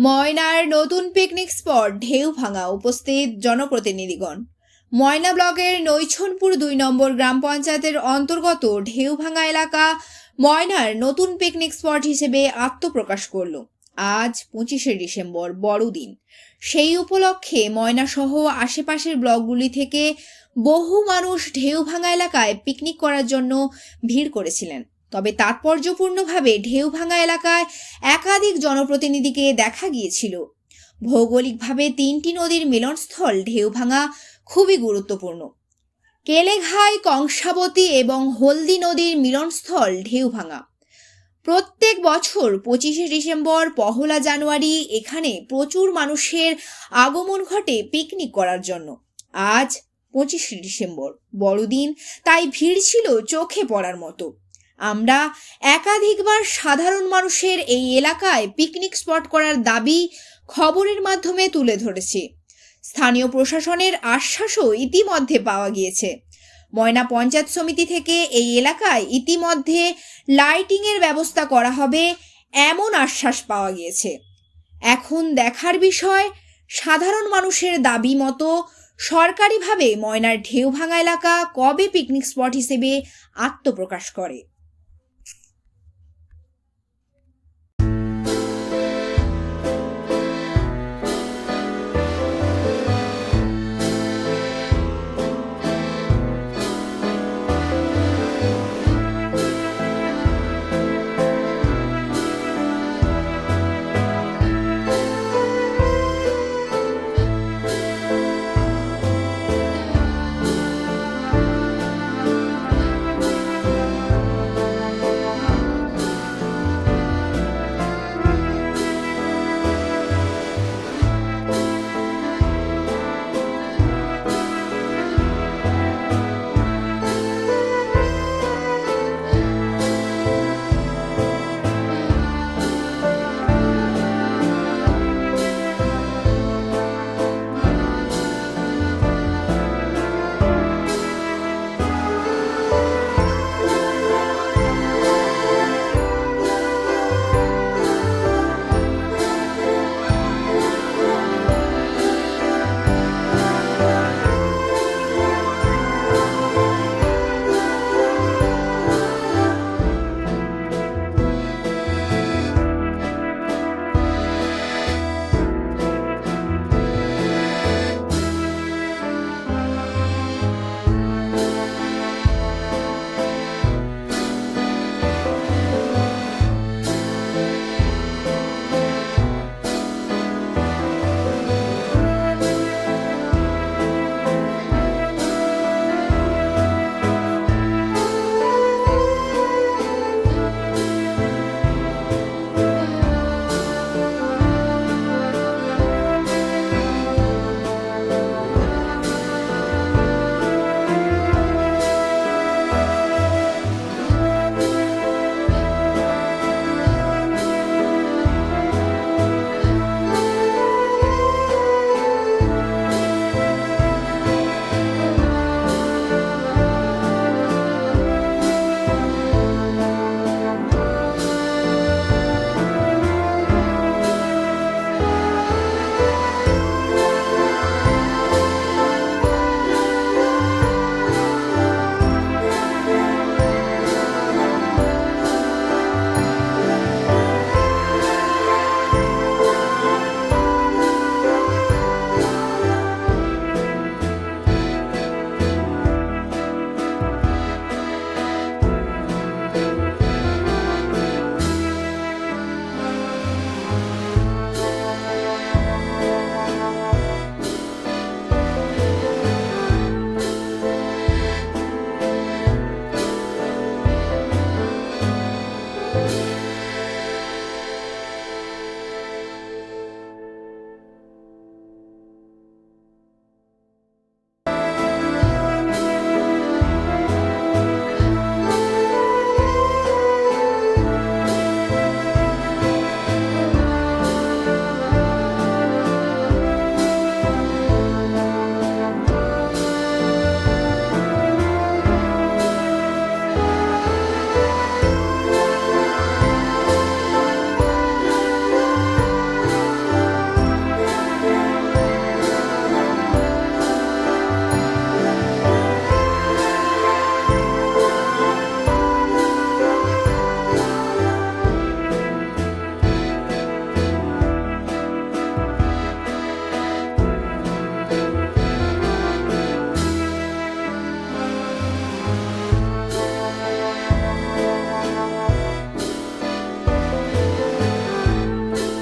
ময়নার নতুন picnic spot ঢেউভাঙা, উপস্থিত জনপ্রতিনিধিগণ। ময়না ব্লকের নৈছনপুর ২ নম্বর গ্রাম পঞ্চায়েতের অন্তর্গত ঢেউভাঙা এলাকা ময়নার নতুন পিকনিক স্পট হিসেবে আত্মপ্রকাশ করল। আজ ২৫শে ডিসেম্বর বড়দিন। সেই উপলক্ষে ময়না সহ আশেপাশের ব্লকগুলি থেকে বহু মানুষ ঢেউভাঙা এলাকায় পিকনিক করার জন্য ভিড় করেছিলেন। তবে তাৎপর্যপূর্ণভাবে ঢেউভাঙা এলাকায় একাধিক জনপ্রতিনিধিকে দেখা গিয়েছিল। ভৌগোলিকভাবে ৩টি নদীর মিলনস্থল ঢেউভাঙা খুবই গুরুত্বপূর্ণ। কেলেঘাই, কংসাবতী এবং হলদি নদীর মিলনস্থল ঢেউভাঙা। প্রত্যেক বছর ২৫শে ডিসেম্বর, পহেলা জানুয়ারি এখানে প্রচুর মানুষের আগমন ঘটে পিকনিক করার জন্য। আজ ২৫শে ডিসেম্বর বড়দিন, তাই ভিড় ছিল চোখে পড়ার মতো। আমরা একাধিকবার সাধারণ মানুষের এই এলাকায় পিকনিক স্পট করার দাবি খবরের মাধ্যমে তুলে ধরেছি। স্থানীয় প্রশাসনের আশ্বাসও ইতিমধ্যে পাওয়া গিয়েছে। ময়না পঞ্চায়েত সমিতি থেকে এই এলাকায় ইতিমধ্যে লাইটিংয়ের ব্যবস্থা করা হবে, এমন আশ্বাস পাওয়া গিয়েছে। এখন দেখার বিষয়, সাধারণ মানুষের দাবি মতো সরকারিভাবে ময়নার ঢেউভাঙা এলাকা কবে পিকনিক স্পট হিসেবে আত্মপ্রকাশ করে।